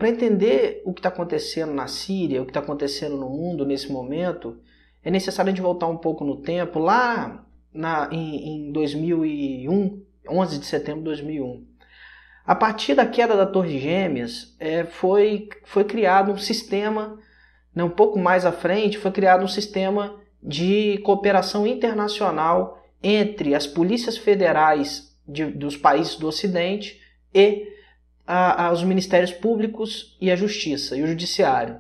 para entender o que está acontecendo na Síria, o que está acontecendo no mundo nesse momento, é necessário a gente voltar um pouco no tempo, lá em 2001, 11 de setembro de 2001. A partir da queda da Torre Gêmeas, foi criado um sistema, né, um pouco mais à frente, foi criado um sistema de cooperação internacional entre as polícias federais dos países do Ocidente e os ministérios públicos e a justiça e o judiciário.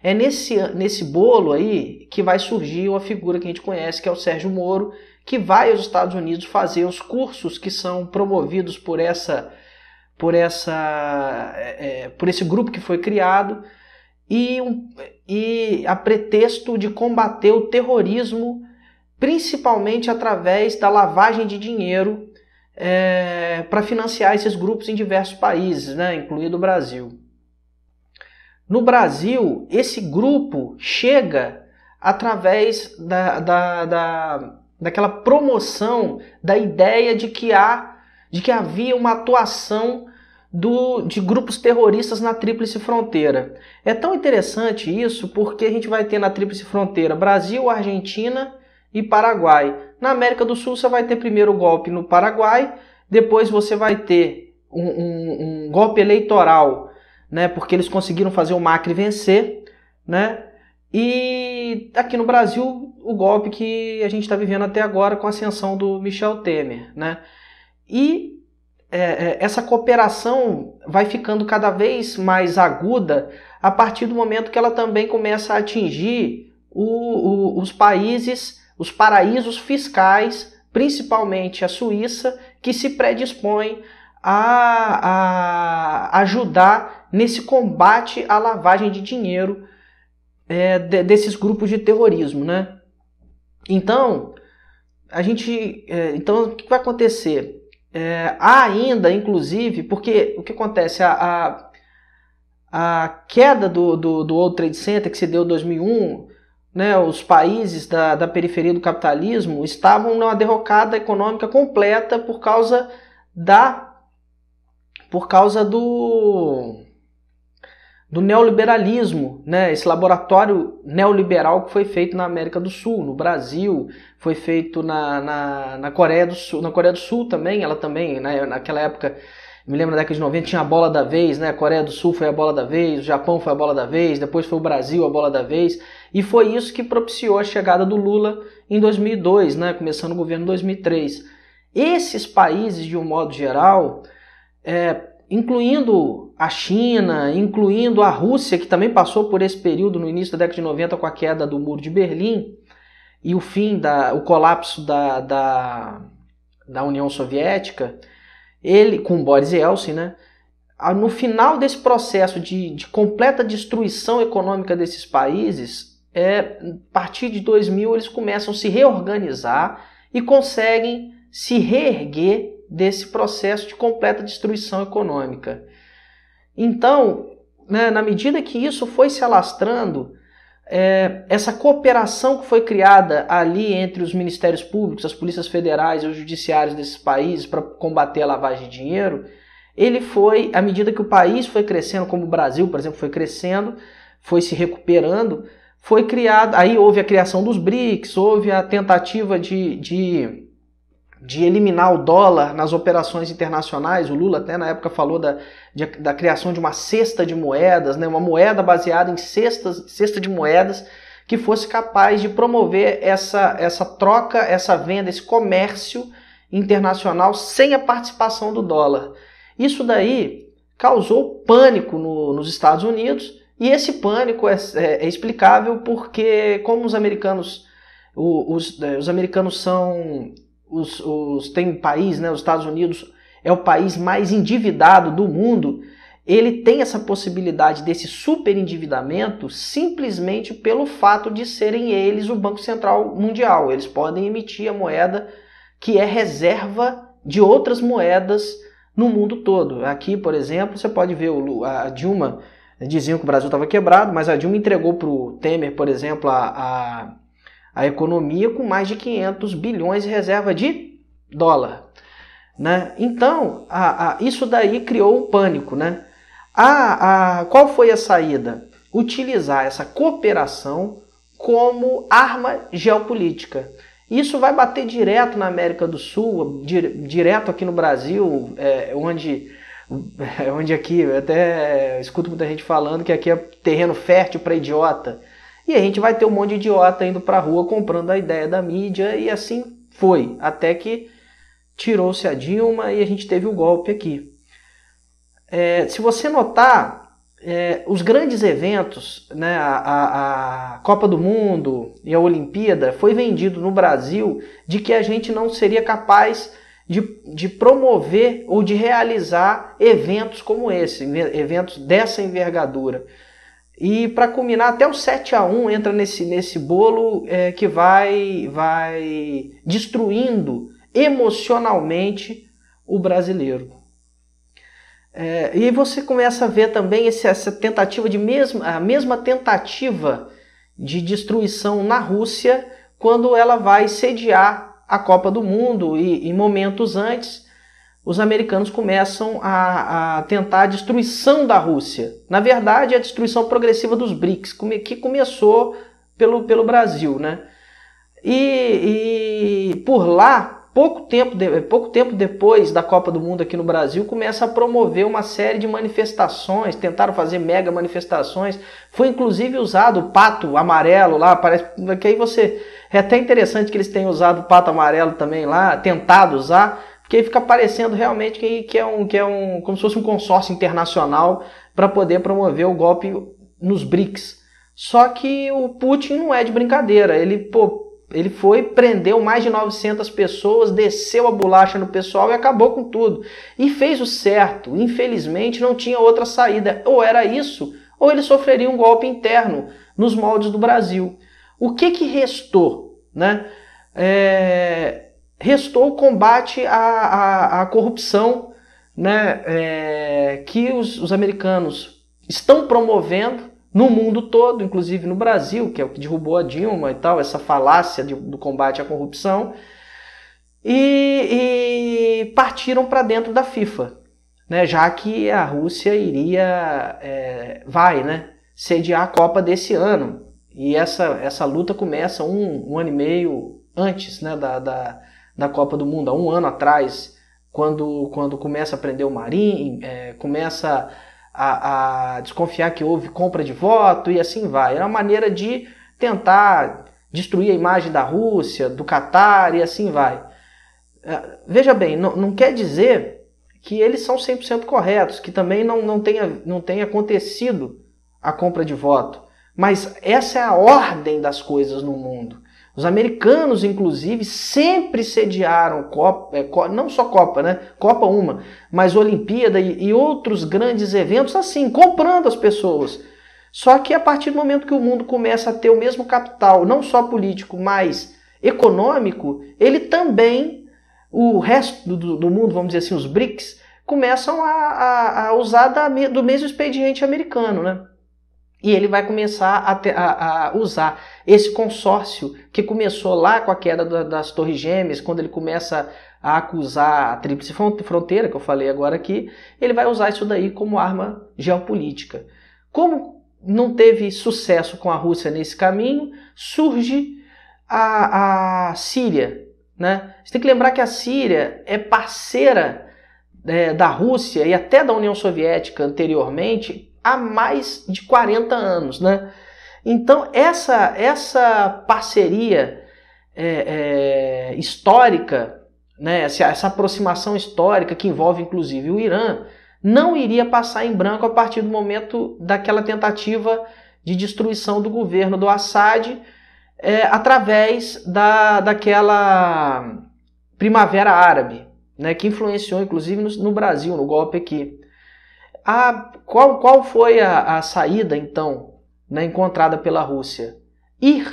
É nesse bolo aí que vai surgir uma figura que a gente conhece, que é o Sérgio Moro, que vai aos Estados Unidos fazer os cursos que são promovidos por esse grupo que foi criado e a pretexto de combater o terrorismo, principalmente através da lavagem de dinheiro para financiar esses grupos em diversos países, né, incluindo o Brasil. No Brasil, esse grupo chega através daquela promoção da ideia de que havia uma atuação de grupos terroristas na Tríplice Fronteira. É tão interessante isso porque a gente vai ter na Tríplice Fronteira Brasil, Argentina e Paraguai. Na América do Sul você vai ter primeiro o golpe no Paraguai, depois você vai ter um golpe eleitoral, né, porque eles conseguiram fazer o Macri vencer, né, e aqui no Brasil o golpe que a gente está vivendo até agora com a ascensão do Michel Temer, né, e essa cooperação vai ficando cada vez mais aguda a partir do momento que ela também começa a atingir os países, os paraísos fiscais, principalmente a Suíça, que se predispõe a ajudar nesse combate à lavagem de dinheiro desses grupos de terrorismo, né? Então, então o que vai acontecer? Há ainda, inclusive, porque o que acontece? A queda do World Trade Center, que se deu em 2001, né, os países da periferia do capitalismo estavam numa derrocada econômica completa por causa do neoliberalismo, né? Esse laboratório neoliberal que foi feito na América do Sul, no Brasil, foi feito na Coreia do Sul. Na Coreia do Sul também, ela também, né, naquela época, me lembro na década de 90, tinha a bola da vez, né? A Coreia do Sul foi a bola da vez, o Japão foi a bola da vez, depois foi o Brasil a bola da vez, e foi isso que propiciou a chegada do Lula em 2002, né? Começando o governo em 2003. Esses países, de um modo geral, incluindo a China, incluindo a Rússia, que também passou por esse período no início da década de 90 com a queda do Muro de Berlim e o colapso da União Soviética, ele com Boris Yeltsin, né? No final desse processo de completa destruição econômica desses países, a partir de 2000 eles começam a se reorganizar e conseguem se reerguer desse processo de completa destruição econômica. Então, né, na medida que isso foi se alastrando, essa cooperação que foi criada ali entre os ministérios públicos, as polícias federais e os judiciários desses países para combater a lavagem de dinheiro, ele foi, à medida que o país foi crescendo, como o Brasil, por exemplo, foi crescendo, foi se recuperando, foi criado, aí houve a criação dos BRICS, houve a tentativa de eliminar o dólar nas operações internacionais. O Lula até na época falou da criação de uma cesta de moedas, né? Uma moeda baseada em cesta de moedas que fosse capaz de promover essa troca, essa venda, esse comércio internacional sem a participação do dólar. Isso daí causou pânico nos Estados Unidos, e esse pânico é explicável porque, como os americanos são... tem um país, né, os Estados Unidos é o país mais endividado do mundo, ele tem essa possibilidade desse superendividamento simplesmente pelo fato de serem eles o Banco Central Mundial. Eles podem emitir a moeda que é reserva de outras moedas no mundo todo. Aqui, por exemplo, você pode ver a Dilma, diziam que o Brasil estava quebrado, mas a Dilma entregou para o Temer, por exemplo, a economia com mais de 500 bilhões de reserva de dólar, né? Então, isso daí criou um pânico, né? Qual foi a saída? Utilizar essa cooperação como arma geopolítica. Isso vai bater direto na América do Sul, direto aqui no Brasil, onde aqui, eu até escuto muita gente falando que aqui é terreno fértil para idiota. E a gente vai ter um monte de idiota indo para a rua comprando a ideia da mídia, e assim foi, até que tirou-se a Dilma e a gente teve o golpe aqui. Se você notar, os grandes eventos, né, a Copa do Mundo e a Olimpíada, foi vendido no Brasil de que a gente não seria capaz de promover ou de realizar eventos como esse, eventos dessa envergadura. E para culminar, até o 7-1 entra nesse bolo que vai destruindo emocionalmente o brasileiro. E você começa a ver também essa tentativa a mesma tentativa de destruição na Rússia quando ela vai sediar a Copa do Mundo, e em momentos antes os americanos começam a tentar a destruição da Rússia. Na verdade, a destruição progressiva dos BRICS, que começou pelo Brasil, né? E por lá, pouco tempo depois da Copa do Mundo aqui no Brasil, começa a promover uma série de manifestações, tentaram fazer mega manifestações, foi inclusive usado o pato amarelo lá, parece que aí é até interessante que eles tenham usado o pato amarelo também lá, tentado usar, porque aí fica parecendo realmente que é como se fosse um consórcio internacional para poder promover o golpe nos BRICS. Só que o Putin não é de brincadeira, ele foi, prendeu mais de 900 pessoas, desceu a bolacha no pessoal e acabou com tudo. E fez o certo. Infelizmente não tinha outra saída. Ou era isso, ou ele sofreria um golpe interno nos moldes do Brasil. O que restou? Né? Restou o combate à corrupção, né? Que os americanos estão promovendo no mundo todo, inclusive no Brasil, que é o que derrubou a Dilma e tal, essa falácia do combate à corrupção, e partiram para dentro da FIFA, né, já que a Rússia vai sediar a Copa desse ano, e essa luta começa um ano e meio antes, né, da Copa do Mundo, há um ano atrás, quando começa a prender o Marinho, começa a desconfiar que houve compra de voto e assim vai. É uma maneira de tentar destruir a imagem da Rússia, do Catar e assim vai. Veja bem, não quer dizer que eles são 100% corretos, que também não tenha acontecido a compra de voto. Mas essa é a ordem das coisas no mundo. Os americanos, inclusive, sempre sediaram Copa, não só Copa, né? Copa uma, mas Olimpíada e outros grandes eventos assim, comprando as pessoas. Só que a partir do momento que o mundo começa a ter o mesmo capital, não só político, mas econômico, ele também, o resto do mundo, vamos dizer assim, os BRICS, começam a usar do mesmo expediente americano, né? E ele vai começar a usar esse consórcio que começou lá com a queda das Torres Gêmeas, quando ele começa a acusar a Tríplice Fronteira, que eu falei agora aqui, ele vai usar isso daí como arma geopolítica. Como não teve sucesso com a Rússia nesse caminho, surge a Síria, né? Você tem que lembrar que a Síria é parceira da Rússia e até da União Soviética anteriormente, há mais de 40 anos, né? Então, essa parceria histórica, né, essa aproximação histórica que envolve inclusive o Irã, não iria passar em branco a partir do momento daquela tentativa de destruição do governo do Assad através daquela Primavera Árabe, né, que influenciou inclusive no Brasil, no golpe aqui. Qual foi a saída, então, né, encontrada pela Rússia? Ir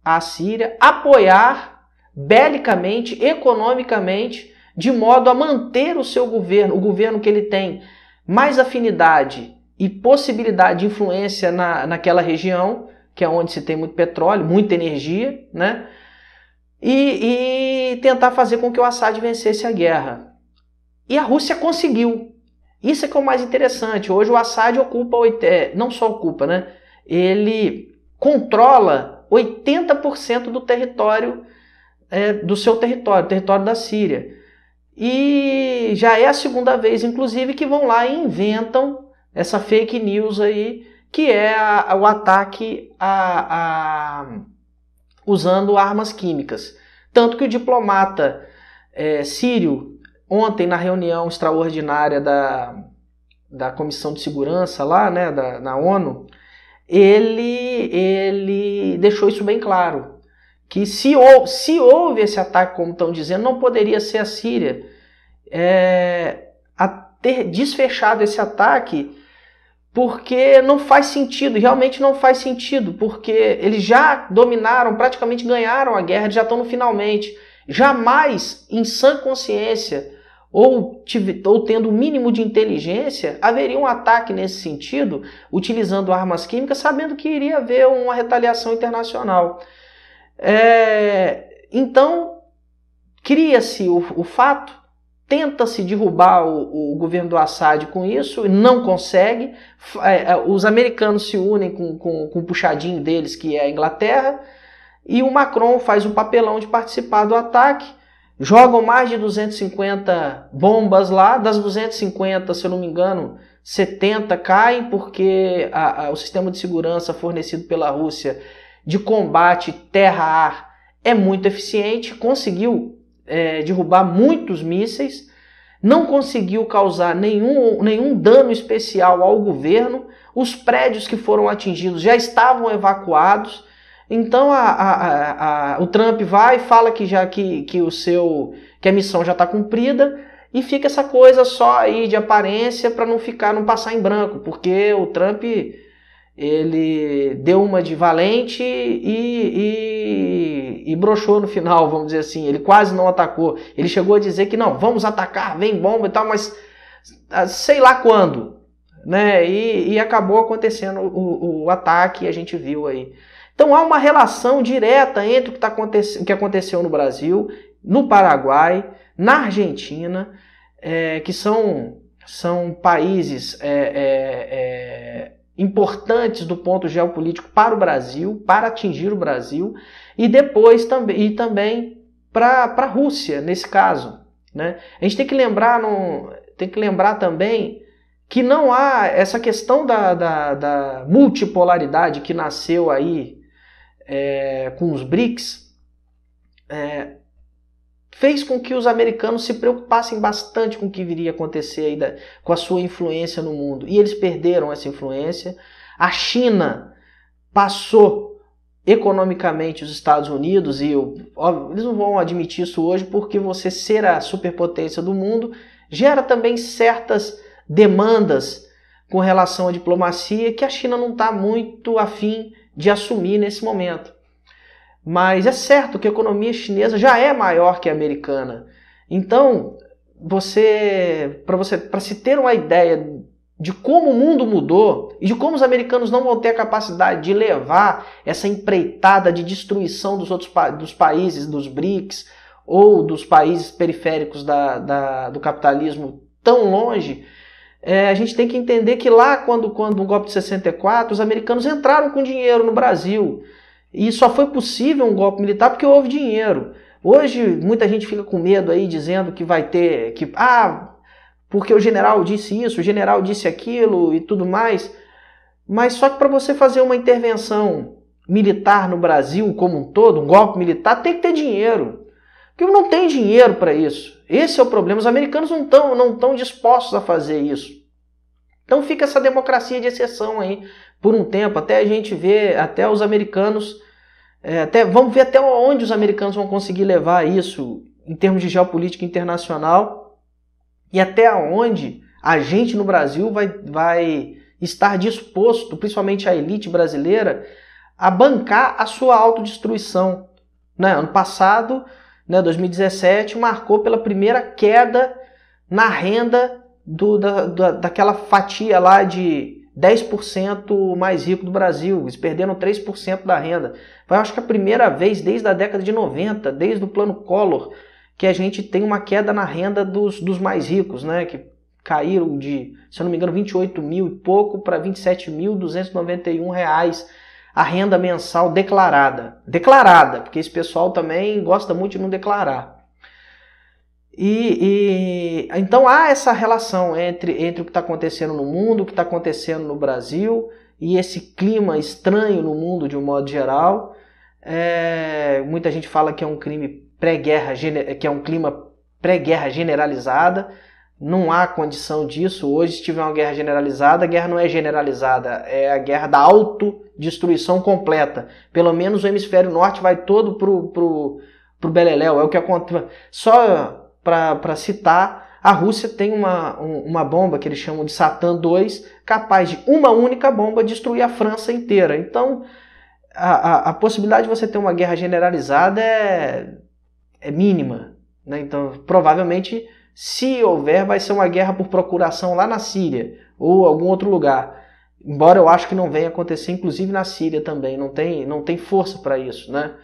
à Síria, apoiar belicamente, economicamente, de modo a manter o seu governo, o governo que ele tem mais afinidade e possibilidade de influência naquela região, que é onde se tem muito petróleo, muita energia, né? E tentar fazer com que o Assad vencesse a guerra. E a Rússia conseguiu. Isso é que é o mais interessante. Hoje o Assad ocupa, não só ocupa, né? Ele controla 80% do território, do seu território da Síria. E já é a segunda vez, inclusive, que vão lá e inventam essa fake news aí, que é o ataque usando armas químicas. Tanto que o diplomata sírio, ontem na reunião extraordinária da Comissão de Segurança lá, né, na ONU, ele deixou isso bem claro, que se houve esse ataque, como estão dizendo, não poderia ser a Síria a ter desfechado esse ataque, porque não faz sentido, realmente não faz sentido, porque eles já dominaram, praticamente ganharam a guerra, já estão no finalmente. Jamais, em sã consciência, ou tendo o mínimo de inteligência, haveria um ataque nesse sentido, utilizando armas químicas, sabendo que iria haver uma retaliação internacional. Então, cria-se o fato, tenta-se derrubar o governo do Assad com isso, e não consegue. Os americanos se unem com o puxadinho deles, que é a Inglaterra, e o Macron faz o papelão de participar do ataque. Jogam mais de 250 bombas lá, das 250, se eu não me engano, 70 caem, porque o sistema de segurança fornecido pela Rússia de combate terra-ar é muito eficiente, conseguiu derrubar muitos mísseis, não conseguiu causar nenhum dano especial ao governo, os prédios que foram atingidos já estavam evacuados. Então o Trump vai e fala que a missão já está cumprida, e fica essa coisa só aí de aparência para não passar em branco, porque o Trump ele deu uma de valente e broxou no final, vamos dizer assim. Ele quase não atacou. Ele chegou a dizer que não, vamos atacar, vem bomba e tal, mas sei lá quando, né? E acabou acontecendo o ataque, a gente viu aí. Então há uma relação direta entre o que aconteceu no Brasil, no Paraguai, na Argentina, que são países importantes do ponto geopolítico para o Brasil, para atingir o Brasil, e depois também para a Rússia, nesse caso, né? A gente tem que lembrar também que não há essa questão da multipolaridade que nasceu aí com os BRICS, fez com que os americanos se preocupassem bastante com o que viria a acontecer aí com a sua influência no mundo. E eles perderam essa influência. A China passou economicamente os Estados Unidos, e eles não vão admitir isso hoje, porque você ser a superpotência do mundo gera também certas demandas com relação à diplomacia que a China não está muito afim de assumir nesse momento. Mas é certo que a economia chinesa já é maior que a americana. Então, para se ter uma ideia de como o mundo mudou e de como os americanos não vão ter a capacidade de levar essa empreitada de destruição dos países, dos BRICS, ou dos países periféricos do capitalismo tão longe, a gente tem que entender que lá, quando o golpe de 64, os americanos entraram com dinheiro no Brasil. E só foi possível um golpe militar porque houve dinheiro. Hoje, muita gente fica com medo aí, dizendo que vai ter... porque o general disse isso, o general disse aquilo e tudo mais. Mas só que para você fazer uma intervenção militar no Brasil como um todo, um golpe militar, tem que ter dinheiro. Porque não tem dinheiro para isso. Esse é o problema. Os americanos não estão dispostos a fazer isso. Então fica essa democracia de exceção aí por um tempo, até a gente ver, até os americanos, vamos ver até onde os americanos vão conseguir levar isso em termos de geopolítica internacional, e até onde a gente no Brasil vai estar disposto, principalmente a elite brasileira, a bancar a sua autodestruição. Né? Ano passado, 2017, marcou pela primeira queda na renda daquela fatia lá de 10% mais rico do Brasil. Eles perderam 3% da renda. Foi, acho que a primeira vez desde a década de 90, desde o plano Collor, que a gente tem uma queda na renda dos mais ricos, né? Que caíram de, se eu não me engano, 28 mil e pouco para 27.291 reais a renda mensal declarada. Declarada, porque esse pessoal também gosta muito de não declarar. Então há essa relação entre o que está acontecendo no mundo, o que está acontecendo no Brasil e esse clima estranho no mundo de um modo geral. Muita gente fala que é um crime pré-guerra, que é um clima pré-guerra generalizada. Não há condição disso. Hoje, se tiver uma guerra generalizada, a guerra não é generalizada, é a guerra da autodestruição completa. Pelo menos o hemisfério norte vai todo pro beleléu. É o que acontece. Só para citar, a Rússia tem uma bomba que eles chamam de Satan II, capaz de uma única bomba destruir a França inteira. Então, a possibilidade de você ter uma guerra generalizada é mínima, né? Então, provavelmente, se houver, vai ser uma guerra por procuração lá na Síria ou algum outro lugar. Embora eu acho que não venha acontecer, inclusive na Síria também. Não tem força para isso, né?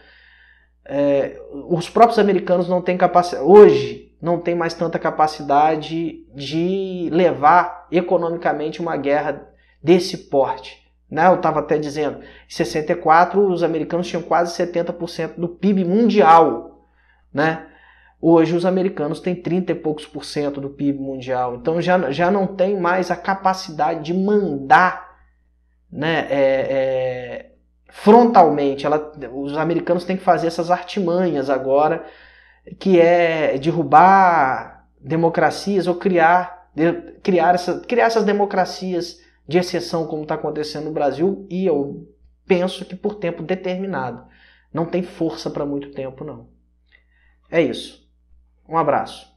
Os próprios americanos não têm capacidade, hoje, não tem mais tanta capacidade de levar economicamente uma guerra desse porte. Né? Eu estava até dizendo, em 64 os americanos tinham quase 70% do PIB mundial. Né? Hoje os americanos têm 30 e poucos por cento do PIB mundial. Então já não tem mais a capacidade de mandar, né, frontalmente. Os americanos têm que fazer essas artimanhas agora, que é derrubar democracias ou criar essas democracias de exceção, como está acontecendo no Brasil, e eu penso que por tempo determinado. Não tem força para muito tempo, não. É isso. Um abraço.